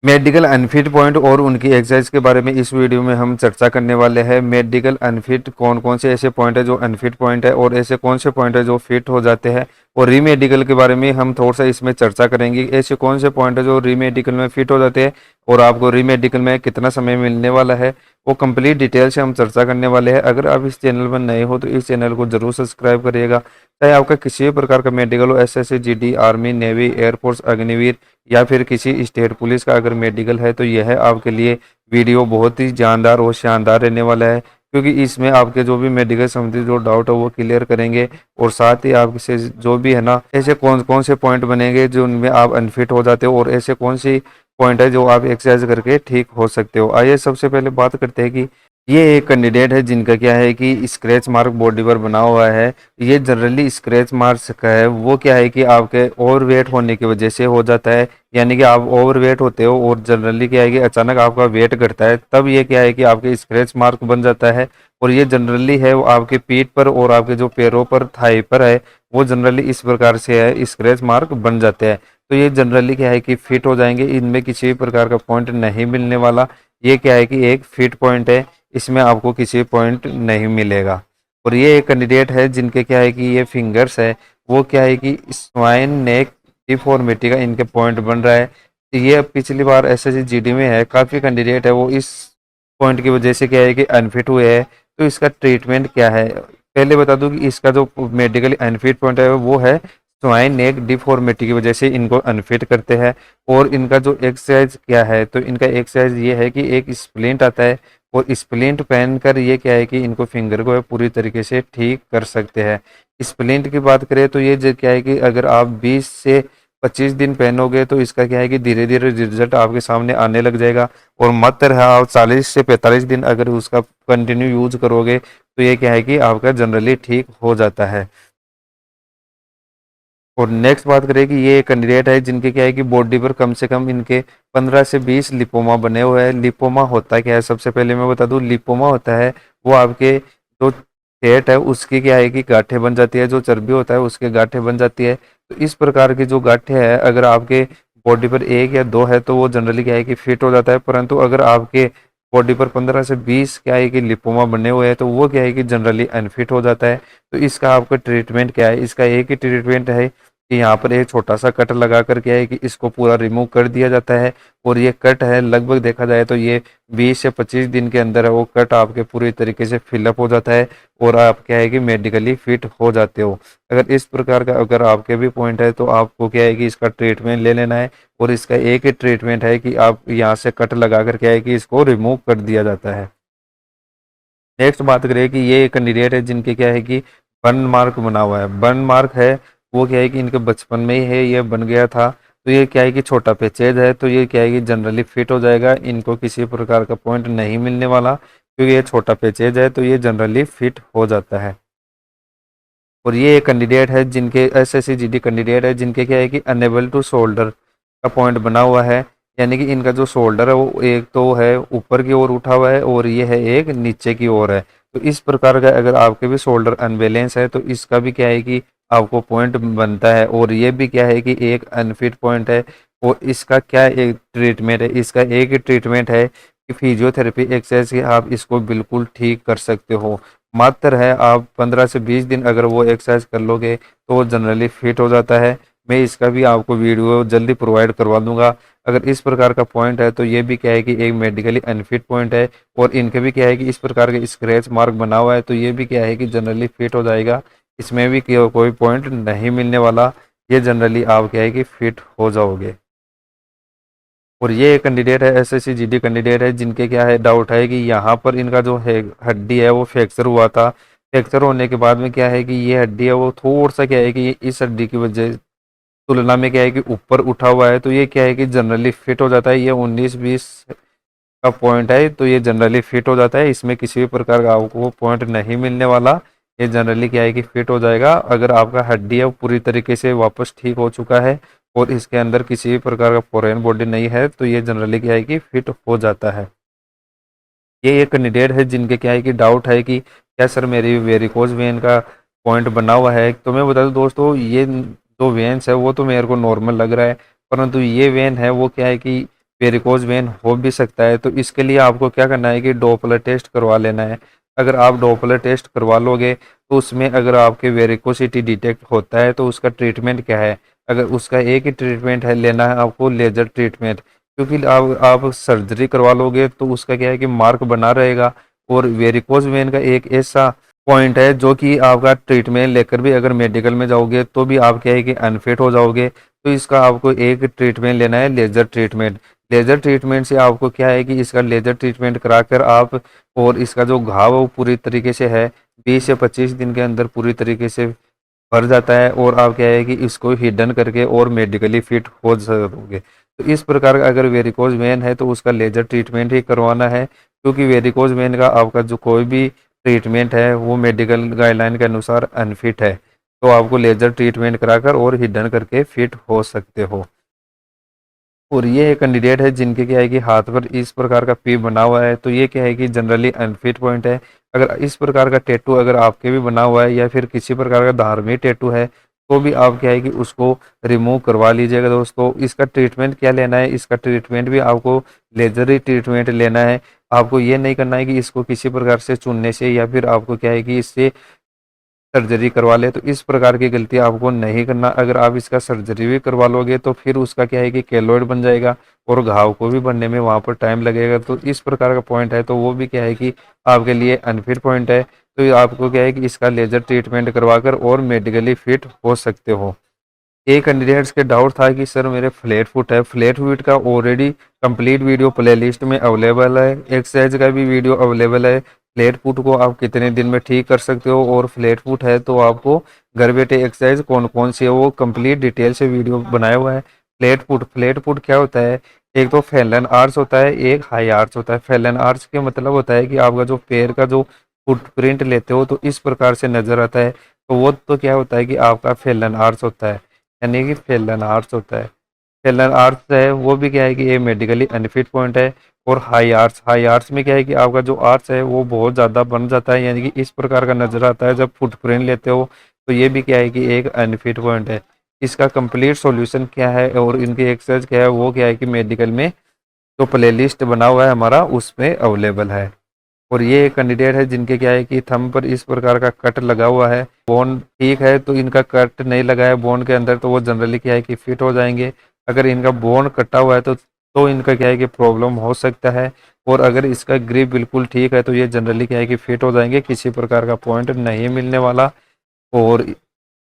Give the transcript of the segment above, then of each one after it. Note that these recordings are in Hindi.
मेडिकल अनफिट पॉइंट और उनकी एक्सरसाइज के बारे में इस वीडियो में हम चर्चा करने वाले हैं। मेडिकल अनफिट कौन कौन से ऐसे पॉइंट है जो अनफिट पॉइंट है और ऐसे कौन से पॉइंट है जो फिट हो जाते हैं, और रीमेडिकल के बारे में हम थोड़ा सा इसमें चर्चा करेंगे। ऐसे कौन से पॉइंट है जो रीमेडिकल में फिट हो जाते हैं और आपको रीमेडिकल में कितना समय मिलने वाला है, वो कंप्लीट डिटेल से हम चर्चा करने वाले हैं। अगर आप इस चैनल पर नए हो तो इस चैनल को जरूर सब्सक्राइब करिएगा। चाहे आपका किसी भी प्रकार का मेडिकल हो, SSC, GD, army, navy, air force, Agniveer या फिर किसी स्टेट पुलिस का अगर मेडिकल है, तो यह आपके लिए वीडियो बहुत ही जानदार और शानदार रहने वाला है, क्योंकि इसमें आपके जो भी मेडिकल संबंधी जो डाउट है वो क्लियर करेंगे। और साथ ही आपसे जो भी है ना, ऐसे कौन कौन से पॉइंट बनेंगे जो उनमें आप अनफिट हो जाते हो और ऐसे कौन सी पॉइंट है जो आप एक्सरसाइज करके ठीक हो सकते हो। आइए सबसे पहले बात करते हैं कि ये एक कैंडिडेट है जिनका क्या है कि स्क्रैच मार्क बॉडी पर बना हुआ है। ये जनरली स्क्रैच मार्क्स का है वो क्या है कि आपके ओवर वेट होने की वजह से हो जाता है। यानी कि आप ओवर वेट होते हो और जनरली क्या है कि अचानक आपका वेट घटता है, तब ये क्या है कि आपके स्क्रैच मार्क बन जाता है। और ये जनरली है वो आपके पीठ पर और आपके जो पैरों पर, थाई पर है, वो जनरली इस प्रकार से है, स्क्रैच मार्क बन जाते हैं। तो ये जनरली क्या है कि फिट हो जाएंगे, इनमें किसी भी प्रकार का पॉइंट नहीं मिलने वाला। ये क्या है कि एक फिट पॉइंट है, इसमें आपको किसी पॉइंट नहीं मिलेगा। और ये एक कैंडिडेट है जिनके क्या है कि ये फिंगर्स है, वो क्या है कि स्वाइन नेक डिफॉर्मिटी का इनके पॉइंट बन रहा है। तो ये पिछली बार एसएससी जीडी में है, काफ़ी कैंडिडेट है वो इस पॉइंट की वजह से क्या है कि अनफिट हुए हैं। तो इसका ट्रीटमेंट क्या है, पहले बता दूं कि इसका जो मेडिकली अनफिट पॉइंट है वो है स्वाइन नेक डिफॉर्मिटी की वजह से इनको अनफिट करते हैं। और इनका जो एक्सरसाइज क्या है, तो इनका एक्सरसाइज ये है कि एक स्प्लिंट आता है और स्प्लिंट पहन कर ये क्या है कि इनको फिंगर को पूरी तरीके से ठीक कर सकते हैं। स्प्लिंट की बात करें तो ये जो क्या है कि अगर आप 20 से 25 दिन पहनोगे तो इसका क्या है कि धीरे धीरे रिजल्ट आपके सामने आने लग जाएगा। और मात्र है आप 40 से 45 दिन अगर उसका कंटिन्यू यूज करोगे तो ये क्या है कि आपका जनरली ठीक हो जाता है। और नेक्स्ट बात करें कि ये कैंडिडेट है जिनके क्या है कि बॉडी पर कम से कम इनके 15 से 20 लिपोमा बने हुए हैं। लिपोमा होता क्या है, सबसे पहले मैं बता दूं, लिपोमा होता है वो आपके जो फैट है उसकी क्या है कि गांठें बन जाती है, जो चर्बी होता है उसके गांठें बन जाती है। तो इस प्रकार की जो गांठें है अगर आपके बॉडी पर एक या दो है तो वो जनरली क्या है कि फिट हो जाता है। परंतु अगर आपके बॉडी पर 15 से 20 क्या है कि लिपोमा बने हुए हैं तो वो क्या है कि जनरली अनफिट हो जाता है। तो इसका आपका ट्रीटमेंट क्या है, इसका एक ही ट्रीटमेंट है कि यहाँ पर एक छोटा सा कट लगा कर क्या है कि इसको पूरा रिमूव कर दिया जाता है। और ये कट है लगभग देखा जाए तो ये 20 से 25 दिन के अंदर है वो कट आपके पूरी तरीके से फिलअप हो जाता है और आप क्या है कि मेडिकली फिट हो जाते हो। अगर इस प्रकार का अगर आपके भी पॉइंट है तो आपको क्या है कि इसका ट्रीटमेंट ले लेना है। और इसका एक ही ट्रीटमेंट है कि आप यहाँ से कट लगा कर क्या है कि इसको रिमूव कर दिया जाता है। नेक्स्ट बात करें कि ये कैंडिडेट है जिनके क्या है कि बर्न मार्क बना हुआ है। बर्न मार्क है वो क्या है कि इनके बचपन में ही है, ये बन गया था। तो ये क्या है कि छोटा पैचेज है, तो ये क्या है कि जनरली फिट हो जाएगा, इनको किसी प्रकार का पॉइंट नहीं मिलने वाला, क्योंकि ये छोटा पैचेज है तो ये जनरली फिट हो जाता है। और ये एक कैंडिडेट है जिनके एसएससी जीडी कैंडिडेट है जिनके क्या है कि अनेबल टू शोल्डर का पॉइंट बना हुआ है। यानी कि इनका जो शोल्डर है वो एक तो है ऊपर की ओर उठा हुआ है और ये है एक नीचे की ओर है। तो इस प्रकार का अगर आपके भी शोल्डर अनबैलेंस है तो इसका भी क्या है कि आपको पॉइंट बनता है। और ये भी क्या है कि एक अनफिट पॉइंट है। और इसका क्या एक ट्रीटमेंट है, इसका एक ही ट्रीटमेंट है कि फिजियोथेरेपी एक्सरसाइज से आप इसको बिल्कुल ठीक कर सकते हो। मात्र है आप 15 से 20 दिन अगर वो एक्सरसाइज कर लोगे तो वो जनरली फिट हो जाता है। मैं इसका भी आपको वीडियो जल्दी प्रोवाइड करवा दूंगा। अगर इस प्रकार का पॉइंट है तो ये भी क्या है कि एक मेडिकली अनफिट पॉइंट है। और इनके भी क्या है कि इस प्रकार के स्क्रैच मार्क बना हुआ है तो ये भी क्या है कि जनरली फिट हो जाएगा, इसमें भी कोई पॉइंट नहीं मिलने वाला। ये जनरली आप क्या है कि फिट हो जाओगे। और ये कैंडिडेट है एसएससी जीडी कैंडिडेट है जिनके क्या है डाउट है कि यहाँ पर इनका जो है हड्डी है वो फ्रैक्चर हुआ था। फ्रैक्चर होने के बाद में क्या है कि ये हड्डी है वो थोड़ा सा क्या है कि इस हड्डी की वजह तुलना में क्या है कि ऊपर उठा हुआ है, तो ये क्या है कि जनरली फिट हो जाता है। ये 19-20 का पॉइंट है तो ये जनरली फिट हो जाता है, इसमें किसी भी प्रकार का आपको पॉइंट नहीं मिलने वाला। ये जनरली क्या है कि फिट हो जाएगा अगर आपका हड्डी है वो पूरी तरीके से वापस ठीक हो चुका है और इसके अंदर किसी भी प्रकार का फॉरेन बॉडी नहीं है, तो ये जनरली क्या है कि फिट हो जाता है। ये एक कैंडिडेट है जिनके क्या है कि डाउट है कि क्या सर मेरी वेरिकोज वेन का पॉइंट बना हुआ है। तो मैं बता दूं दोस्तों, ये जो वेन्स है वो तो मेरे को नॉर्मल लग रहा है, परंतु ये वेन है वो क्या है कि वेरिकोज वेन हो भी सकता है। तो इसके लिए आपको क्या करना है कि डोपलर टेस्ट करवा लेना है। अगर आप डोपलर टेस्ट करवा लोगे तो उसमें अगर आपके वेरिकोसिटी डिटेक्ट होता है तो उसका ट्रीटमेंट क्या है। अगर उसका एक ही ट्रीटमेंट है, लेना है आपको लेजर ट्रीटमेंट, क्योंकि आप सर्जरी करवा लोगे तो उसका क्या है कि मार्क बना रहेगा। और वेरिकोज वेन का एक ऐसा पॉइंट है जो कि आपका ट्रीटमेंट लेकर भी अगर मेडिकल में जाओगे तो भी आप क्या है कि अनफिट हो जाओगे। तो इसका आपको एक ट्रीटमेंट लेना है, लेजर ट्रीटमेंट। लेजर ट्रीटमेंट से आपको क्या है कि इसका लेजर ट्रीटमेंट कराकर आप, और इसका जो घाव है वो पूरी तरीके से है 20 से 25 दिन के अंदर पूरी तरीके से भर जाता है, और आप क्या है कि इसको हिडन करके और मेडिकली फिट हो सकोगे। तो इस प्रकार का अगर वेरिकोज वेन है तो उसका लेजर ट्रीटमेंट ही करवाना है, क्योंकि वेरिकोज वेन का आपका जो कोई भी ट्रीटमेंट है वो मेडिकल गाइडलाइन के अनुसार अनफिट है। तो आपको लेजर ट्रीटमेंट कराकर और हिडन करके फिट हो सकते हो। और ये एक कैंडिडेट है जिनके क्या है कि हाथ पर इस प्रकार का पी बना हुआ है, तो ये क्या है कि जनरली अनफिट पॉइंट है। अगर इस प्रकार का टैटू अगर आपके भी बना हुआ है या फिर किसी प्रकार का धार्मिक टैटू है तो भी आप क्या है कि उसको रिमूव करवा लीजिएगा दोस्तों। इसका ट्रीटमेंट क्या लेना है, इसका ट्रीटमेंट भी आपको लेजर ही ट्रीटमेंट लेना है। आपको ये नहीं करना है कि इसको किसी प्रकार से चुनने से या फिर आपको क्या है कि इससे सर्जरी करवा ले, तो इस प्रकार की गलती आपको नहीं करना। अगर आप इसका सर्जरी भी करवा लोगे तो फिर उसका क्या है कि केलोइड बन जाएगा और घाव को भी बनने में वहाँ पर टाइम लगेगा। तो इस प्रकार का पॉइंट है तो वो भी क्या है कि आपके लिए अनफिट पॉइंट है। तो ये आपको क्या है कि इसका लेजर ट्रीटमेंट करवाकर और मेडिकली फिट हो सकते हो। एक कैंडिडेट्स के डाउट था कि सर मेरे फ्लैट फुट है, फ्लैट फुट का ऑलरेडी कंप्लीट वीडियो प्लेलिस्ट में अवेलेबल है, एक्सरसाइज का भी वीडियो अवेलेबल है। फ्लैट फुट को आप कितने दिन में ठीक कर सकते हो, और फ्लैट फुट है तो आपको घर बैठे एक्सरसाइज कौन कौन सी है वो कंप्लीट डिटेल से वीडियो बनाया हुआ है। फ्लैट फुट क्या होता है, एक तो फैलन आर्च होता है, एक हाई आर्च होता है। फैलन आर्च के मतलब होता है कि आपका जो पैर का जो फुटप्रिंट लेते हो तो इस प्रकार से नजर आता है, तो वो तो क्या होता है कि आपका फैलन आर्च होता है, यानी कि फेलन आर्ट्स होता है। फेलन आर्ट्स है वो भी क्या है कि ये मेडिकली अनफिट पॉइंट है। और हाई आर्ट्स में क्या है कि आपका जो आर्ट्स है वो बहुत ज़्यादा बन जाता है, यानी कि इस प्रकार का नजर आता है जब फुटप्रिंट लेते हो। तो ये भी क्या है कि एक अनफिट पॉइंट है। इसका कंप्लीट सॉल्यूशन क्या है और इनकी एक्सरसाइज क्या है वो क्या है कि मेडिकल में जो प्लेलिस्ट बना हुआ है हमारा उसमें अवेलेबल है। और ये एक कैंडिडेट है जिनके क्या है कि थंब पर इस प्रकार का कट लगा हुआ है, बोन ठीक है तो इनका कट नहीं लगा है बोन के अंदर, तो वो जनरली क्या है कि फिट हो जाएंगे। अगर इनका बोन कटा हुआ है तो इनका क्या है कि प्रॉब्लम हो सकता है। और अगर इसका ग्रिप बिल्कुल ठीक है तो ये जनरली क्या है कि फिट हो जाएंगे, किसी प्रकार का पॉइंट नहीं मिलने वाला। और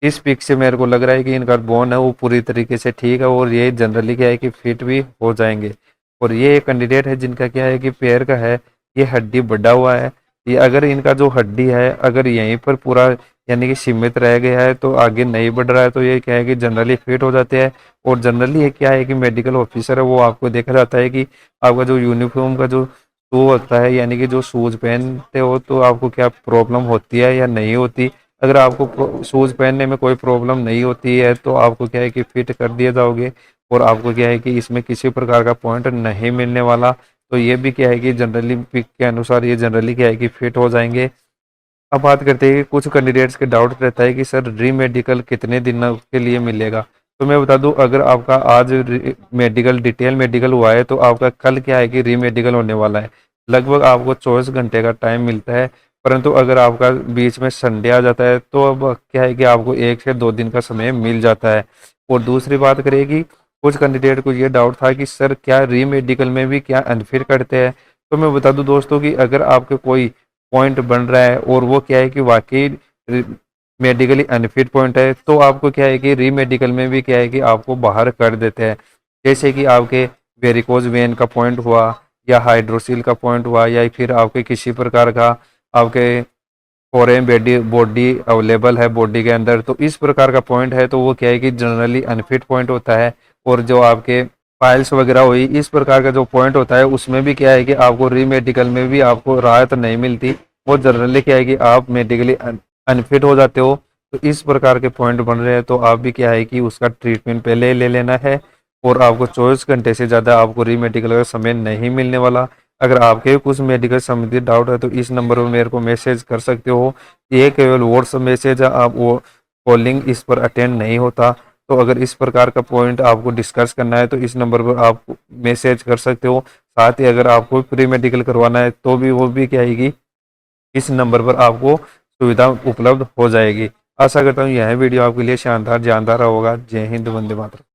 इस पिक से मेरे को लग रहा है कि इनका बोन है वो पूरी तरीके से ठीक है और ये जनरली क्या है कि फिट भी हो जाएंगे। और ये एक कैंडिडेट है जिनका क्या है कि पैर का है, ये हड्डी बढ़ा हुआ है। ये अगर इनका जो हड्डी है अगर यहीं पर पूरा यानी कि सीमित रह गया है तो आगे नहीं बढ़ रहा है, तो ये क्या है कि जनरली फिट हो जाते हैं। और जनरली ये क्या है कि मेडिकल ऑफिसर है वो आपको देखा जाता है कि आपका जो यूनिफॉर्म का जो शू होता है यानी कि जो शूज पहनते हो तो आपको क्या प्रॉब्लम होती है या नहीं होती। अगर आपको शूज पहनने में कोई प्रॉब्लम नहीं होती है तो आपको क्या है कि फिट कर दिए जाओगे, और आपको क्या है कि इसमें किसी प्रकार का पॉइंट नहीं मिलने वाला। तो ये भी क्या है कि जनरली पिक के अनुसार ये जनरली क्या है कि फिट हो जाएंगे। अब बात करते हैं कि कुछ कैंडिडेट्स के डाउट रहता है कि सर री मेडिकल कितने दिनों के लिए मिलेगा। तो मैं बता दूं अगर आपका आज मेडिकल डिटेल मेडिकल हुआ है तो आपका कल क्या है कि री मेडिकल होने वाला है। लगभग आपको 24 घंटे का टाइम मिलता है, परंतु अगर आपका बीच में संडे आ जाता है तो अब क्या है कि आपको 1 से 2 दिन का समय मिल जाता है। और दूसरी बात करेगी, कुछ कैंडिडेट को ये डाउट था कि सर क्या री मेडिकल में भी क्या अनफिट करते हैं। तो मैं बता दूं दोस्तों कि अगर आपके कोई पॉइंट बन रहा है और वो क्या है कि वाकई मेडिकली अनफिट पॉइंट है तो आपको क्या है कि री मेडिकल में भी क्या है कि आपको बाहर कर देते हैं। जैसे कि आपके वेरिकोज वेन का पॉइंट हुआ या हाइड्रोसिल का पॉइंट हुआ या फिर आपके किसी प्रकार का आपके फॉरेन बॉडी बॉडी अवेलेबल है बॉडी के अंदर, तो इस प्रकार का पॉइंट है तो वो क्या है कि जनरली अनफिट पॉइंट होता है। और जो आपके फाइल्स वगैरह हुई इस प्रकार का जो पॉइंट होता है उसमें भी क्या है कि आपको री मेडिकल में भी आपको राहत नहीं मिलती, वो जनरली क्या है कि आप मेडिकली अनफिट हो जाते हो। तो इस प्रकार के पॉइंट बन रहे हैं तो आप भी क्या है कि उसका ट्रीटमेंट पहले ले लेना है, और आपको 24 घंटे से ज़्यादा आपको री मेडिकल का समय नहीं मिलने वाला। अगर आपके कुछ मेडिकल संबंधित डाउट है तो इस नंबर पर मेरे को मैसेज कर सकते हो। ये केवल व्हाट्सएप मैसेज है, आप वो कॉलिंग इस पर अटेंड नहीं होता। तो अगर इस प्रकार का पॉइंट आपको डिस्कस करना है तो इस नंबर पर आप मैसेज कर सकते हो। साथ ही अगर आपको प्री मेडिकल करवाना है तो भी वो भी क्या आएगी, इस नंबर पर आपको सुविधा उपलब्ध हो जाएगी। आशा करता हूँ यह वीडियो आपके लिए शानदार जानदार होगा। जय हिंद, वंदे मातरम।